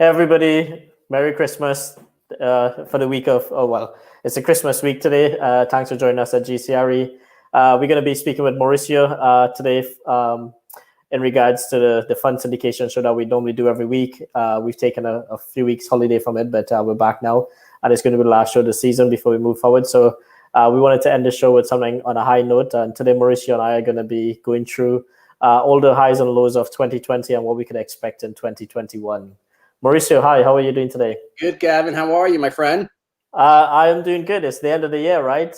Hey everybody, Merry Christmas for the week of, it's a Christmas week today. Thanks for joining us at GCRE. We're going to be speaking with Mauricio today in regards to the fund syndication show that we normally do every week. We've taken a few weeks holiday from it, but we're back now. And it's going to be the last show of the season before we move forward. So we wanted to end the show with something on a high note. And today, Mauricio and I are going to be going through all the highs and lows of 2020 and what we can expect in 2021. Mauricio, hi, how are you doing today? Good, Gavin. How are you, my friend? I am doing good. It's the end of the year, right?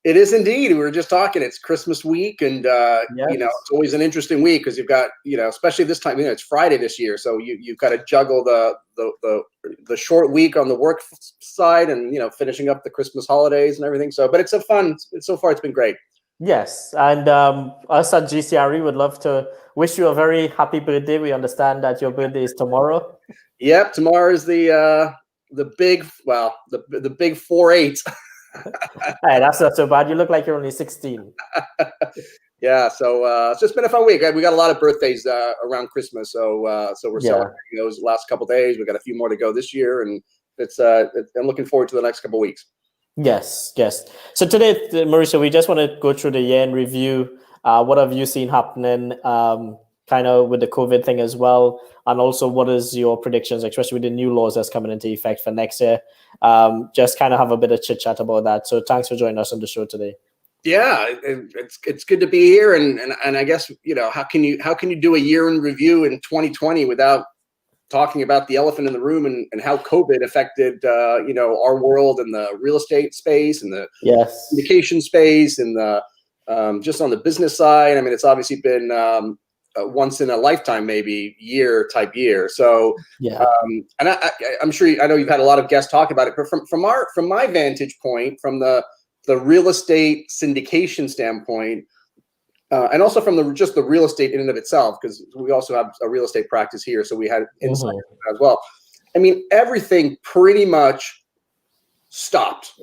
It is indeed. We were just talking. It's Christmas week, and Yes. it's always an interesting week because you've got, especially this time. It's Friday this year, so you've got to juggle the short week on the work side, and finishing up the Christmas holidays and everything. So, but it's so fun. So far, it's been great. Yes, and us at GCRE would love to wish you a very happy birthday. We understand that your birthday is tomorrow. Yep, tomorrow is the big 4-8. Hey, that's not so bad. You look like you're only 16. Yeah, so it's just been a fun week. We got a lot of birthdays around Christmas, so we're celebrating those last couple of days. We got a few more to go this year, and I'm looking forward to the next couple of weeks. Yes. So today, Mauricio, we just want to go through the year in review. What have you seen happening, kind of with the COVID thing as well, and also what is your predictions, especially with the new laws that's coming into effect for next year? Just kind of have a bit of chit chat about that. So thanks for joining us on the show today. Yeah, it's good to be here, and I guess how can you do a year in review in 2020 without talking about the elephant in the room and how COVID affected our world and the real estate space and the syndication space and the just on the business side. I mean, it's obviously been once in a lifetime, maybe year. So and I'm sure I know you've had a lot of guests talk about it, but from my vantage point, from the real estate syndication standpoint, and also from the real estate in and of itself, because we also have a real estate practice here, so we had insight as well. I mean, everything pretty much stopped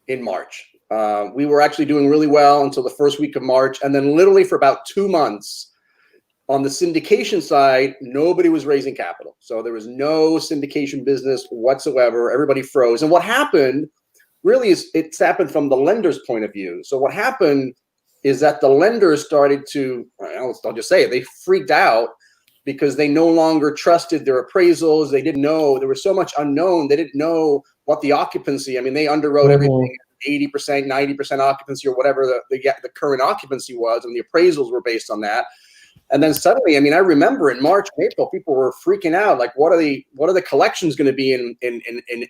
in March. We were actually doing really well until the first week of March, and then literally for about 2 months, on the syndication side, nobody was raising capital. So there was no syndication business whatsoever. Everybody froze. And what happened really is it's happened from the lender's point of view. So what happened is that the lenders started to, I'll just say it, they freaked out because they no longer trusted their appraisals. They didn't know, there was so much unknown. They didn't know what the occupancy, I mean, they underwrote everything 80%, 90% occupancy or whatever the current occupancy was, and the appraisals were based on that. And then suddenly, I mean, I remember in March and April, people were freaking out, like, what are the collections going to be in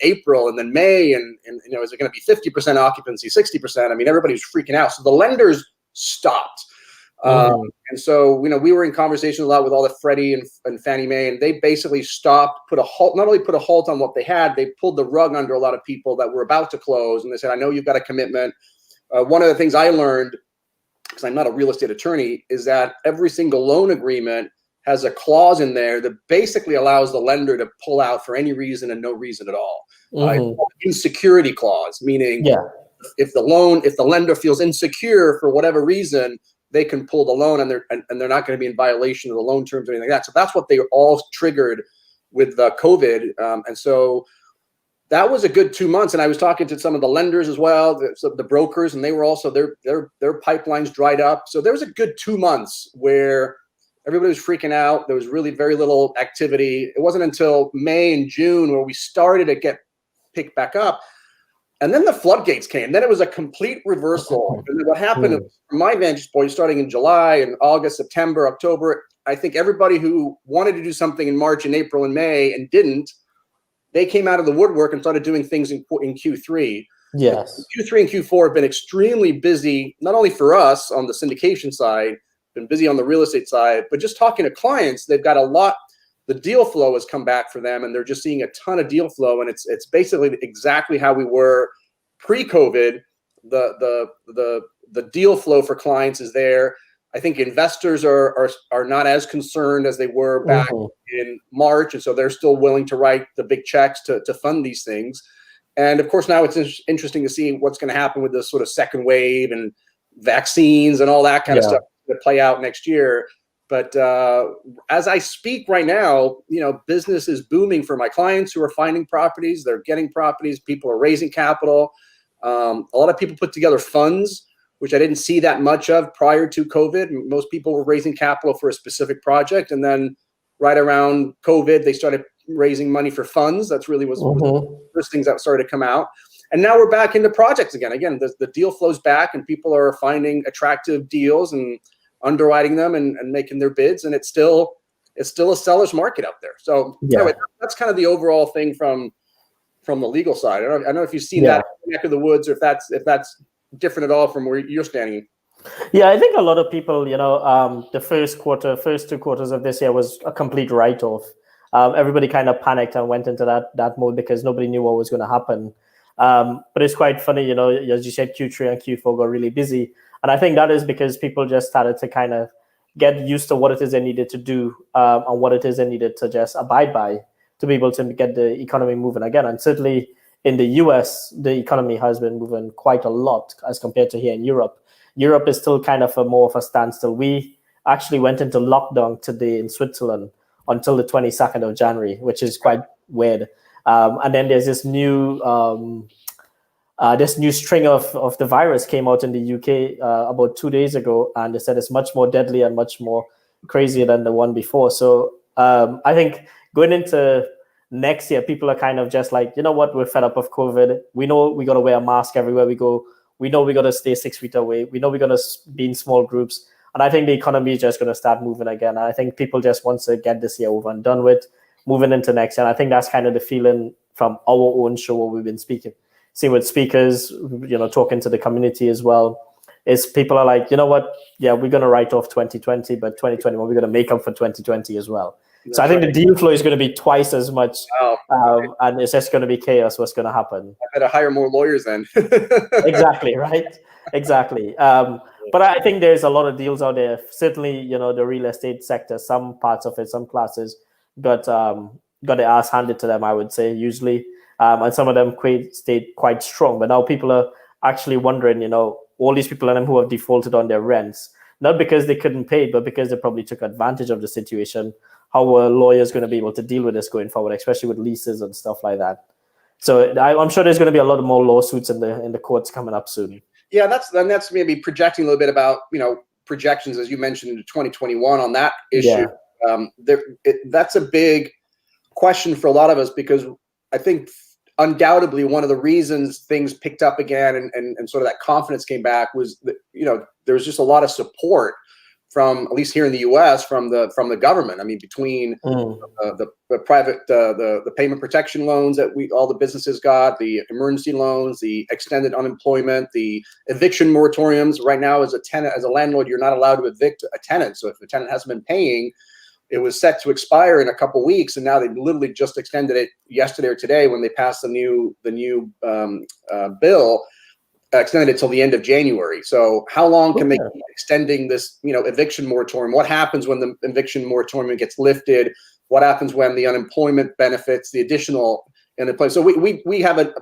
April and then May, and is it going to be 50% occupancy, 60%? I mean, everybody was freaking out. So the lenders stopped. And so, we were in conversation a lot with all the Freddie and Fannie Mae, and they basically stopped, put a halt, not only put a halt on what they had, they pulled the rug under a lot of people that were about to close. And they said, I know you've got a commitment. One of the things I learned, because I'm not a real estate attorney, is that every single loan agreement has a clause in there that basically allows the lender to pull out for any reason and no reason at all. Insecurity clause, meaning if the lender feels insecure for whatever reason, they can pull the loan, and they're not going to be in violation of the loan terms or anything like that. So that's what they all triggered with COVID, and so that was a good 2 months. And I was talking to some of the lenders as well, the brokers, and they were also their pipelines dried up. So there was a good 2 months where everybody was freaking out. There was really very little activity. It wasn't until May and June where we started to get picked back up. And then the floodgates came. Then it was a complete reversal. And then what happened from my vantage point, starting in July and August, September, October, I think everybody who wanted to do something in March and April and May and didn't, they came out of the woodwork and started doing things in Q3. Yes. Q3 and Q4 have been extremely busy, not only for us on the syndication side, been busy on the real estate side, but just talking to clients, they've got a lot. The deal flow has come back for them, and they're just seeing a ton of deal flow, and it's basically exactly how we were pre-COVID. The deal flow for clients is there. I think investors are not as concerned as they were back in March, and so they're still willing to write the big checks to fund these things. And of course, now it's interesting to see what's going to happen with this sort of second wave and vaccines and all that kind of stuff that play out next year. But as I speak right now, business is booming for my clients who are finding properties. They're getting properties. People are raising capital. A lot of people put together funds, which I didn't see that much of prior to COVID. Most people were raising capital for a specific project. And then right around COVID, they started raising money for funds. That's really was one of the first things that started to come out. And now we're back into projects again. Again, the deal flows back and people are finding attractive deals and underwriting them and making their bids. And it's still a seller's market out there. So anyway, that's kind of the overall thing from the legal side. I don't know if you've seen that neck of the woods, or if that's different at all from where you're standing. Yeah, I think a lot of people, the first 2 quarters of this year was a complete write-off. Everybody kind of panicked and went into that mode because nobody knew what was going to happen. But it's quite funny, as you said, Q3 and Q4 got really busy. And I think that is because people just started to kind of get used to what it is they needed to do and what it is they needed to just abide by to be able to get the economy moving again. And certainly in the US, the economy has been moving quite a lot as compared to here in Europe. Europe is still kind of more of a standstill. We actually went into lockdown today in Switzerland until the 22nd of January, which is quite weird. And then there's this new string of the virus came out in the UK about 2 days ago, and they said it's much more deadly and much more crazier than the one before. So I think going into next year, people are kind of just like, you know what, we're fed up of COVID. We know we got to wear a mask everywhere we go. We know we got to stay 6 feet away. We know we got to be in small groups. And I think the economy is just going to start moving again. And I think people just want to get this year over and done with, moving into next year. And I think that's kind of the feeling from our own show where we've been seeing with speakers, talking to the community as well, is people are like, you know what, yeah, we're going to write off 2020, but 2021, we're going to make up for 2020 as well. That's so I think the deal flow is going to be twice as much, and it's just going to be chaos. What's going to happen? I better hire more lawyers then. Exactly, right? Exactly. But I think there's a lot of deals out there. Certainly, the real estate sector, some parts of it, some classes got the ass handed to them, I would say, usually. And some of them stayed quite strong. But now people are actually wondering, all these people who have defaulted on their rents, not because they couldn't pay, but because they probably took advantage of the situation. How are lawyers going to be able to deal with this going forward, especially with leases and stuff like that? So I'm sure there's going to be a lot more lawsuits in the courts coming up soon. Yeah, that's maybe projecting a little bit about projections, as you mentioned, into 2021 on that issue. Yeah. That's a big question for a lot of us, because I think undoubtedly one of the reasons things picked up again and sort of that confidence came back was that there was just a lot of support from, at least here in the U.S., from the government. I mean, between the private the payment protection loans that all the businesses got, the emergency loans, the extended unemployment, the eviction moratoriums. Right now, as a landlord, you're not allowed to evict a tenant. So if the tenant hasn't been paying, it was set to expire in a couple of weeks, and now they literally just extended it yesterday or today when they passed the new bill. Extended it till the end of January. So how long can they keep extending this, eviction moratorium? What happens when the eviction moratorium gets lifted? What happens when the unemployment benefits, the additional in the place? So we have an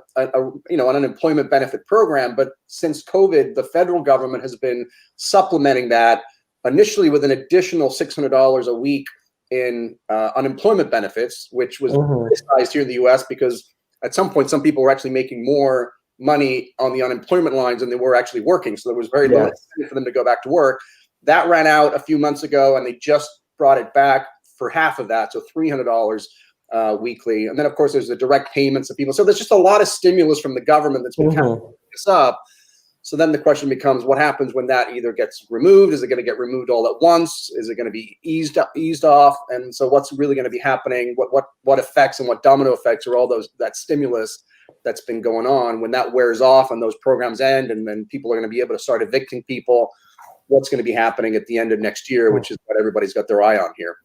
unemployment benefit program, but since COVID, the federal government has been supplementing that initially with an additional $600 a week in unemployment benefits, which was criticized here in the U.S. because at some point, some people were actually making more money on the unemployment lines than they were actually working. So there was very little incentive for them to go back to work. That ran out a few months ago, and they just brought it back for half of that, so $300 weekly. And then, of course, there's the direct payments of people. So there's just a lot of stimulus from the government that's been kind of picking this up. So then the question becomes, what happens when that either gets removed? Is it going to get removed all at once? Is it going to be eased off? And so what's really going to be happening? What effects and what domino effects are all that stimulus that's been going on when that wears off and those programs end, and then people are going to be able to start evicting people? What's going to be happening at the end of next year, which is what everybody's got their eye on here.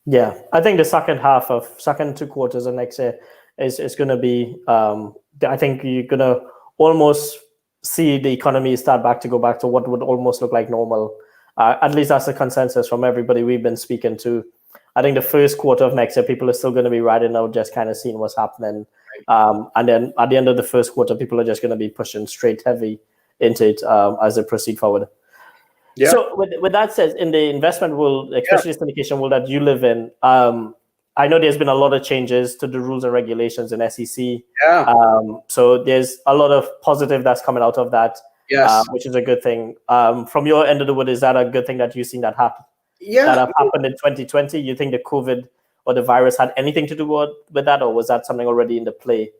Yeah, I think the second 2 quarters of next year is going to be, I think you're going to almost see the economy go back to what would almost look like normal. At least that's the consensus from everybody we've been speaking to. I think the first quarter of next year, people are still going to be riding out, just kind of seeing what's happening. And then at the end of the first quarter, people are just going to be pushing straight heavy into it as they proceed forward. Yeah. So with that said, in the investment world, especially syndication world that you live in, I know there's been a lot of changes to the rules and regulations in SEC. Yeah. So there's a lot of positive that's coming out of that, Yes. which is a good thing. From your end of the wood, is that a good thing that you've seen that happen? Yeah. That have happened in 2020? You think the COVID or the virus had anything to do with that, or was that something already in the play?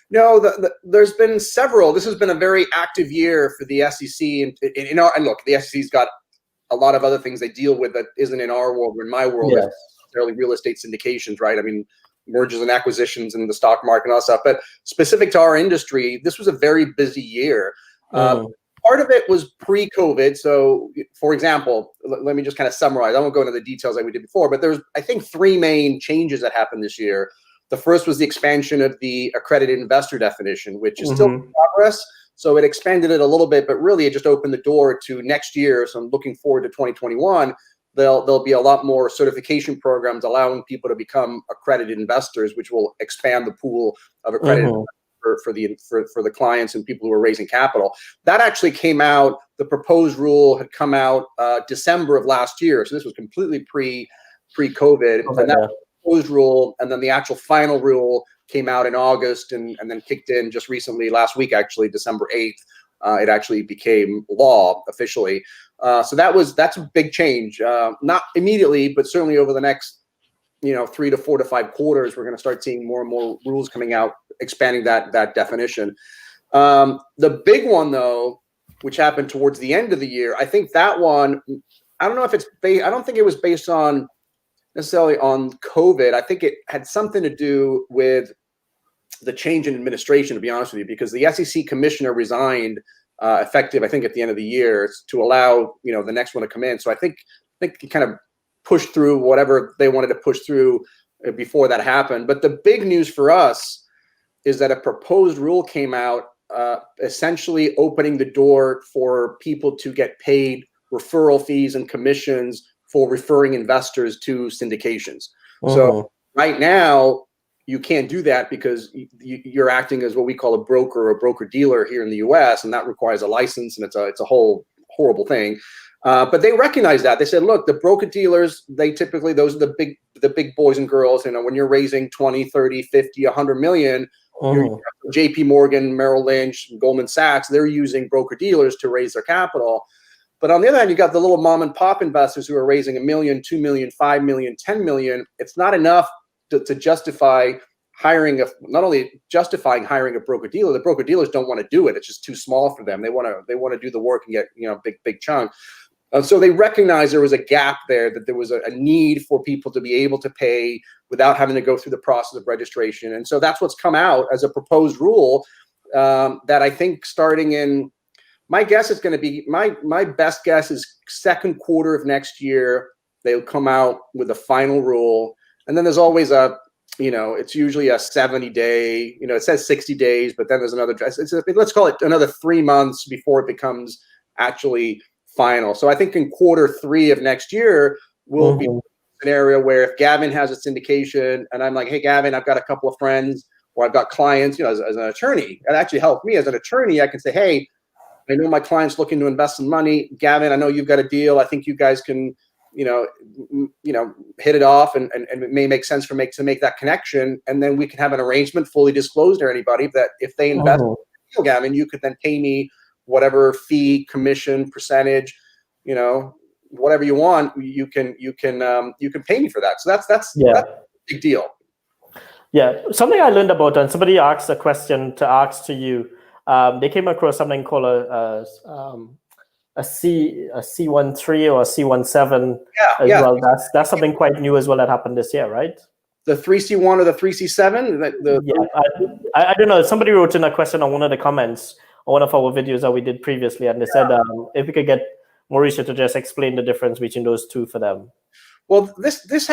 No, there's been several. This has been a very active year for the SEC, and look, the SEC's got a lot of other things they deal with that isn't in our world or in my world. Yes. Necessarily real estate syndications, right? I mean, mergers and acquisitions in the stock market and all that stuff. But specific to our industry, this was a very busy year. Part of it was pre-COVID. So, for example, let me just kind of summarize. I won't go into the details like we did before, but there's, I think, three main changes that happened this year. The first was the expansion of the accredited investor definition, which is still in progress. So it expanded it a little bit, but really it just opened the door to next year. So I'm looking forward to 2021. There'll be a lot more certification programs allowing people to become accredited investors, which will expand the pool of accredited for the clients and people who are raising capital. That actually came out. The proposed rule had come out December of last year, so this was completely pre-COVID. And that proposed rule, and then the actual final rule came out in August, and then kicked in just recently, last week actually, December 8th. It actually became law officially. So that's a big change. Not immediately, but certainly over the next 3 to 4 to 5 quarters, we're going to start seeing more and more rules coming out, expanding that definition. The big one, though, which happened towards the end of the year, I think that one, I don't know if I don't think it was based on necessarily on COVID. I think it had something to do with the change in administration, to be honest with you, because the SEC commissioner resigned effective, I think, at the end of the year to allow the next one to come in. So I think it kind of pushed through whatever they wanted to push through before that happened. But the big news for us is that a proposed rule came out, essentially opening the door for people to get paid referral fees and commissions for referring investors to syndications. So right now, you can't do that because you're acting as what we call a broker or a broker-dealer here in the U.S., and that requires a license, and it's a whole horrible thing. But they recognize that. They said, look, the broker-dealers, they typically, those are the big boys and girls. When you're raising 20, 30, 50, 100 million, JP Morgan, Merrill Lynch, Goldman Sachs, they're using broker-dealers to raise their capital. But on the other hand, you got the little mom and pop investors who are raising $1 million, $2 million, $5 million, $10 million. It's not enough to justify not only justifying hiring a broker dealer. The broker dealers don't want to do it. It's just too small for them. They want to do the work and get big chunk. So they recognized there was a gap there, that there was a need for people to be able to pay without having to go through the process of registration. And so that's what's come out as a proposed rule that I think starting in, my guess is going to be, my best guess is second quarter of next year, they'll come out with a final rule. And then there's always it's usually a 70-day, it says 60 days, but then there's another, let's call it another 3 months before it becomes actually final. So I think in quarter 3 of next year, will be a scenario where if Gavin has a syndication and I'm like, hey, Gavin, I've got a couple of friends or I've got clients, as an attorney, it actually helped me as an attorney. I can say, hey, I know my client's looking to invest some money. Gavin, I know you've got a deal. I think you guys can, hit it off, and it may make sense to make that connection. And then we can have an arrangement fully disclosed to anybody that if they invest in the deal, Gavin, you could then pay me whatever fee, commission, percentage, whatever you want, you can pay me for that. So that's a big deal. Yeah. Something I learned about, and somebody asked a question to ask to you. They came across something called a S1.E4 or a S1.E7 as well. That's something quite new as well that happened this year, right? The 3C1 or the 3C7? I don't know. Somebody wrote in a question on one of the comments on one of our videos that we did previously, and they said if we could get Mauricio to just explain the difference between those two for them. Well, this is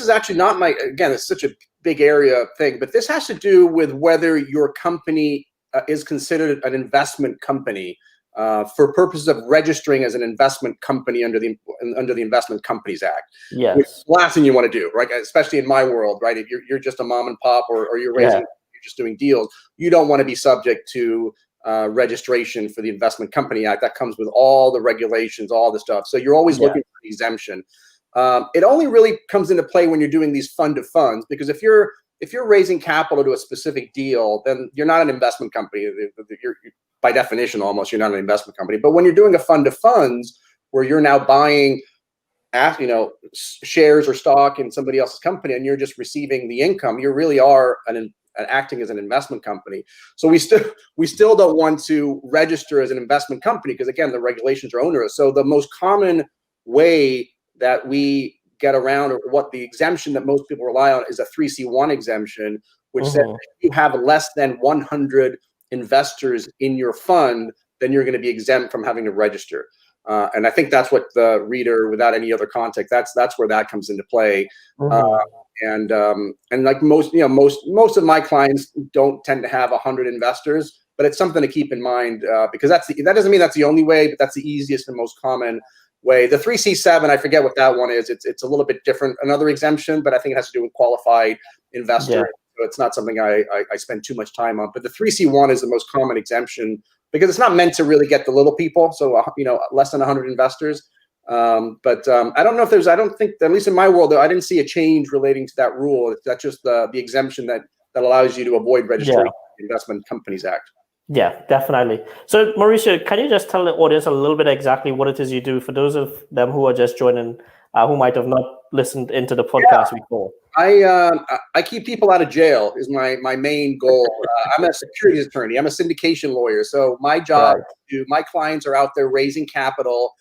actually not again, it's such a big area thing, but this has to do with whether your company is considered an investment company for purposes of registering as an investment company under the Investment Companies Act. Yes. Which is the last thing you want to do, right? Especially in my world, right? If you're just a mom and pop or you're raising, you're just doing deals, you don't want to be subject to registration for the Investment Company Act. That comes with all the regulations, all the stuff. So you're always looking for an exemption. It only really comes into play when you're doing these fund of funds, because if you're raising capital to a specific deal, then you're not an investment company. You're, by definition, almost, you're not an investment company. But when you're doing a fund of funds where you're now buying, shares or stock in somebody else's company, and you're just receiving the income, you really are acting as an investment company. So we still don't want to register as an investment company because, again, the regulations are onerous. So the most common way that we get around, or what the exemption that most people rely on, is a 3C1 exemption, which says if you have less than 100 investors in your fund, then you're going to be exempt from having to register. And I think that's what the reader, without any other context, that's where that comes into play. And like most of my clients don't tend to have 100 investors, but it's something to keep in mind, because that doesn't mean that's the only way, but that's the easiest and most common way. The 3C7, I forget what that one is. It's a little bit different, another exemption, but I think it has to do with qualified investor. So it's not something I spend too much time on. But the 3C1 is the most common exemption because it's not meant to really get the little people. So less than 100 investors. But I don't know if I don't think, at least in my world, I didn't see a change relating to that rule. That's just the exemption that allows you to avoid registration in the Investment Companies Act. Yeah, definitely. So Mauricio, can you just tell the audience a little bit exactly what it is you do for those of them who are just joining, who might have not listened into the podcast before? I keep people out of jail is my main goal. I'm a securities attorney. I'm a syndication lawyer. So my job, my clients are out there raising capital,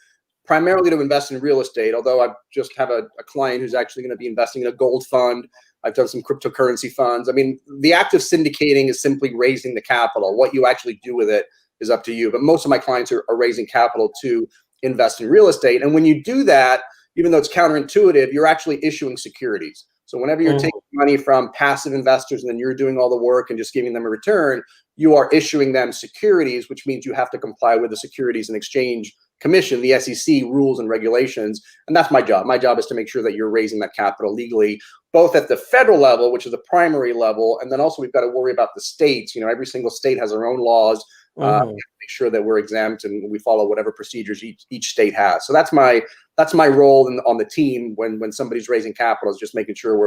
primarily to invest in real estate, although I just have a client who's actually going to be investing in a gold fund. I've done some cryptocurrency funds. I mean, the act of syndicating is simply raising the capital. What you actually do with it is up to you. But most of my clients are raising capital to invest in real estate. And when you do that, even though it's counterintuitive, you're actually issuing securities. So whenever you're taking money from passive investors and then you're doing all the work and just giving them a return, you are issuing them securities, which means you have to comply with the Securities and Exchange Commission, the SEC rules and regulations. And that's my job. My job is to make sure that you're raising that capital legally, both at the federal level, which is the primary level, and then also we've got to worry about the states. Every single state has their own laws. We have to make sure that we're exempt and we follow whatever procedures each state has. So that's my role on the team when somebody's raising capital, is just making sure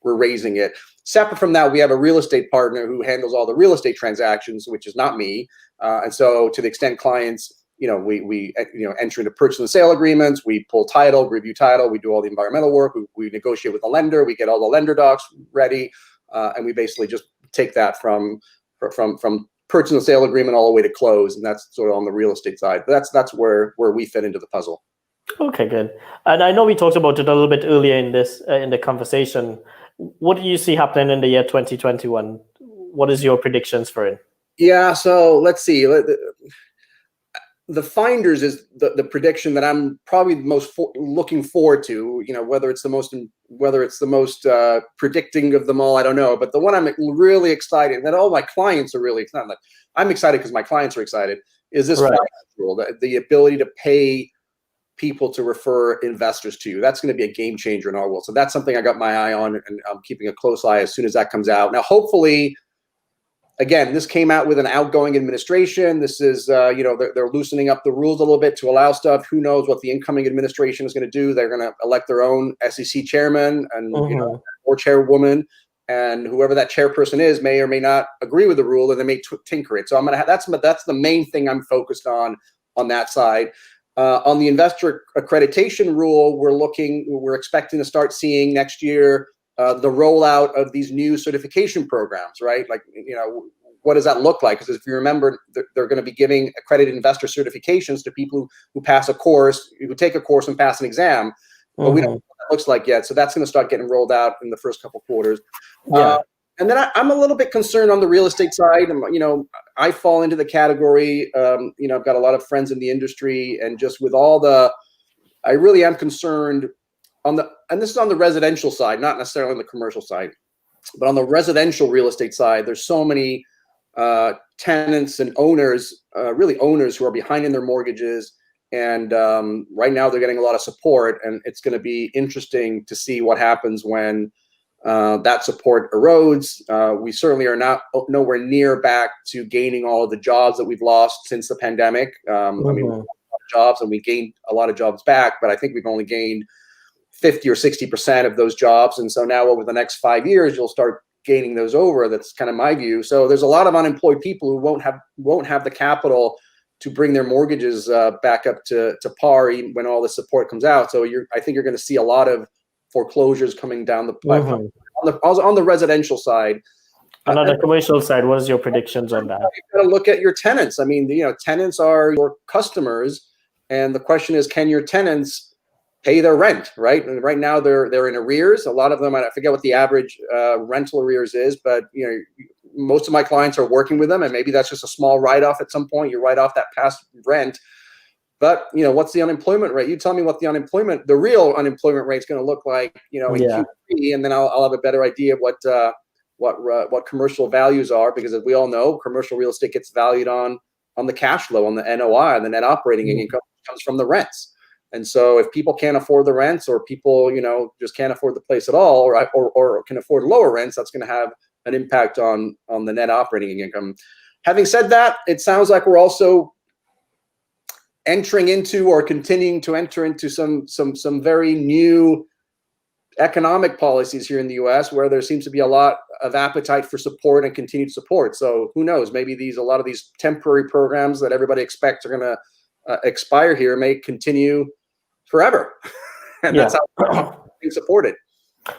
we're raising it. Separate from that, we have a real estate partner who handles all the real estate transactions, which is not me. And so to the extent clients, we enter into purchase and sale agreements, we pull title, review title, we do all the environmental work, we negotiate with the lender, we get all the lender docs ready, and we basically just take that from purchase and sale agreement all the way to close, and that's sort of on the real estate side. That's where we fit into the puzzle. Okay, good. And I know we talked about it a little bit earlier in the conversation. What do you see happening in the year 2021? What is your predictions for it? Yeah, so let's see. The Finders is the prediction that I'm probably most looking forward to. Whether it's the most predicting of them all, I don't know. But the one I'm really excited, that all my clients are really excited. I'm excited because my clients are excited. Is this rule, the ability to pay people to refer investors to you? That's going to be a game changer in our world. So that's something I got my eye on, and I'm keeping a close eye as soon as that comes out. Now, hopefully. Again, this came out with an outgoing administration. This is, they're loosening up the rules a little bit to allow stuff. Who knows what the incoming administration is going to do? They're going to elect their own SEC chairman and or chairwoman, and whoever that chairperson is may or may not agree with the rule, and they may tinker it. So I'm gonna that's the main thing I'm focused on that side. On the investor accreditation rule, we're expecting to start seeing next year. The rollout of these new certification programs, right? Like, what does that look like? Because if you remember, they're going to be giving accredited investor certifications to people who pass a course, who take a course and pass an exam. But we don't know what that looks like yet. So that's going to start getting rolled out in the first couple quarters. And then I'm a little bit concerned on the real estate side. I fall into the category, I've got a lot of friends in the industry, and just with I really am concerned and this is on the residential side, not necessarily on the commercial side, but on the residential real estate side, there's so many tenants and owners, really owners, who are behind in their mortgages. And right now they're getting a lot of support, and it's going to be interesting to see what happens when that support erodes. We certainly are nowhere near back to gaining all of the jobs that we've lost since the pandemic. I mean, we lost a lot of jobs and we gained a lot of jobs back, but I think we've only gained 50 or 60% of those jobs. And so now over the next 5 years, you'll start gaining those over. That's kind of my view. So there's a lot of unemployed people who won't have the capital to bring their mortgages back up to par even when all the support comes out. So I think you're going to see a lot of foreclosures coming down the pipeline on the residential side. And on the commercial side, what is your predictions on that? You've got to look at your tenants. I mean, tenants are your customers, and the question is, can your tenants pay their rent? Right, and right now they're in arrears. A lot of them, I forget what the average rental arrears is, but most of my clients are working with them, and maybe that's just a small write-off at some point. You write off that past rent. But what's the unemployment rate? You tell me what the real unemployment rate is going to look like, in Q3, and then I'll have a better idea of what commercial values are, because as we all know, commercial real estate gets valued on the cash flow, on the NOI, and the net operating income comes from the rents. And so if people can't afford the rents, or people just can't afford the place at all, or can afford lower rents, that's going to have an impact on the net operating income. Having said that, it sounds like we're also entering into, or continuing to enter into, some very new economic policies here in the U.S., where there seems to be a lot of appetite for support and continued support. So who knows? Maybe a lot of these temporary programs that everybody expects are going to expire here may continue forever, and that's how it's being supported.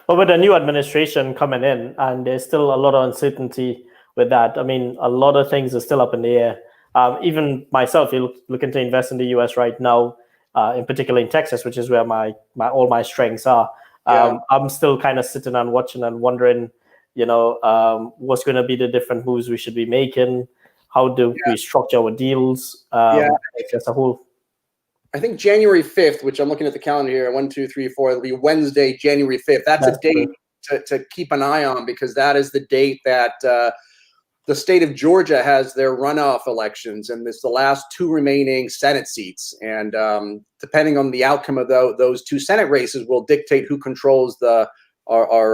Well, with the new administration coming in, and there's still a lot of uncertainty with that. I mean, a lot of things are still up in the air. Even myself, looking to invest in the US right now, in particular in Texas, which is where all my strengths are. I'm still kind of sitting and watching and wondering, what's going to be the different moves we should be making. How do we structure our deals? As a whole. I think January 5th, which I'm looking at the calendar here, 1, 2, 3, 4, it'll be Wednesday, January 5th. That's a date to keep an eye on, because that is the date that the state of Georgia has their runoff elections, and it's the last 2 remaining Senate seats. And depending on the outcome of those 2 Senate races, will dictate who controls our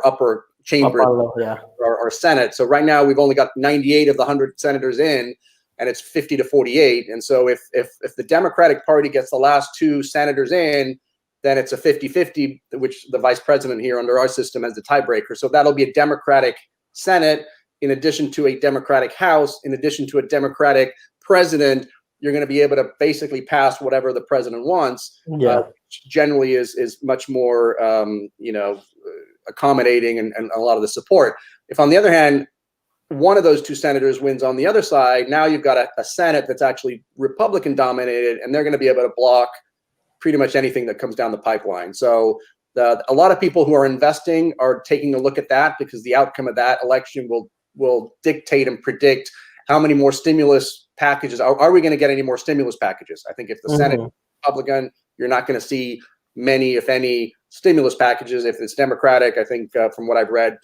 upper chamber, our Senate. So right now we've only got 98 of the 100 senators in, and it's 50 to 48. And so if the Democratic Party gets the last 2 senators in, then it's a 50-50, which the vice president here under our system has the tiebreaker. So that'll be a Democratic Senate, in addition to a Democratic House, in addition to a Democratic president. You're going to be able to basically pass whatever the president wants, which generally is much more, accommodating and a lot of the support. If, on the other hand, one of those 2 senators wins on the other side, now you've got a Senate that's actually Republican dominated, and they're going to be able to block pretty much anything that comes down the pipeline. So a lot of people who are investing are taking a look at that, because the outcome of that election will dictate and predict how many more stimulus packages. Are we going to get any more stimulus packages? I think if the Senate is Republican, you're not going to see many, if any, stimulus packages. If it's Democratic, I think from what I've read,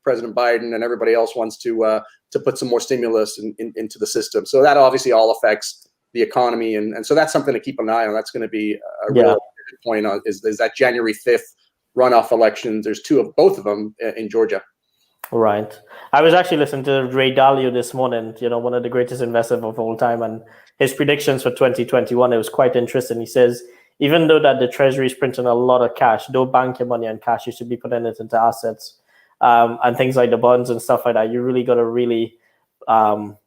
President Biden and everybody else wants to put some more stimulus into the system. So that obviously all affects the economy, and so that's something to keep an eye on. That's going to be a real point on is that January 5th runoff election. There's both of them in Georgia. Right. I was actually listening to Ray Dalio this morning, one of the greatest investors of all time, and his predictions for 2021. It was quite interesting. He says, even though that the Treasury is printing a lot of cash, don't bank your money on cash. You should be putting it into assets, and things like the bonds and stuff like that. You really got to really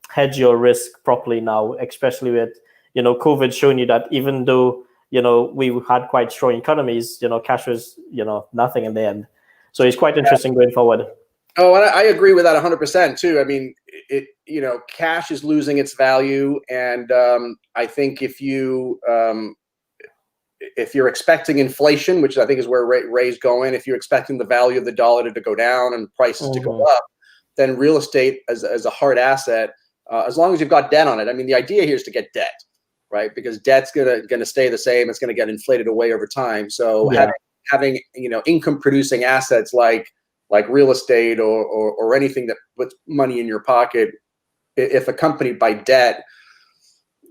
hedge your risk properly now, especially with COVID showing you that even though we had quite strong economies, cash was nothing in the end. So it's quite interesting going forward. Oh, and I agree with that 100% too. I mean, cash is losing its value, and I think if you're expecting inflation, which I think is where Ray's going, if you're expecting the value of the dollar to go down and prices to go up, then real estate as a hard asset, as long as you've got debt on it. I mean, the idea here is to get debt, right? Because debt's gonna stay the same. It's gonna get inflated away over time. So having income producing assets like real estate or anything that puts money in your pocket, if accompanied by debt,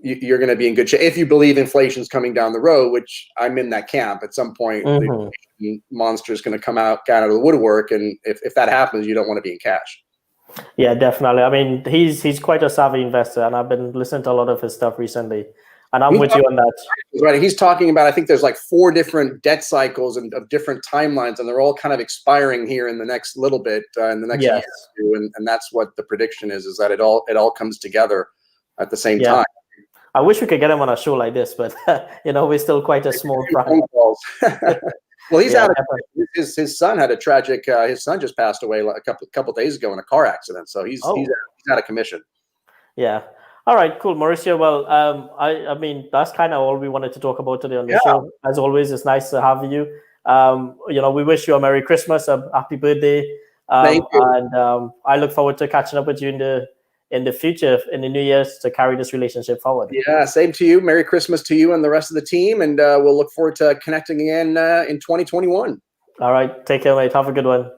you're going to be in good shape if you believe inflation's coming down the road, which I'm in that camp. At some point, the monster is going to come out of the woodwork, and if that happens, you don't want to be in cash. Yeah, definitely. I mean, he's quite a savvy investor, and I've been listening to a lot of his stuff recently, and I'm with you on that. Right, he's talking about, I think there's like 4 different debt cycles and of different timelines, and they're all kind of expiring here in the next little bit, in the next year or two, and that's what the prediction is that it all comes together at the same time. I wish we could get him on a show like this, but we're still quite a small fry. Well, he's out. His son had a tragic. His son just passed away a couple days ago in a car accident. So he's out of commission. Yeah. All right. Cool, Mauricio. Well, I mean that's kind of all we wanted to talk about today on the show. As always, it's nice to have you. We wish you a Merry Christmas, a Happy Birthday. Thank you. And I look forward to catching up with you in the future, in the new years, to carry this relationship forward. Yeah, same to you. Merry Christmas to you and the rest of the team, and we'll look forward to connecting again in 2021. All right, take care, mate. Have a good one.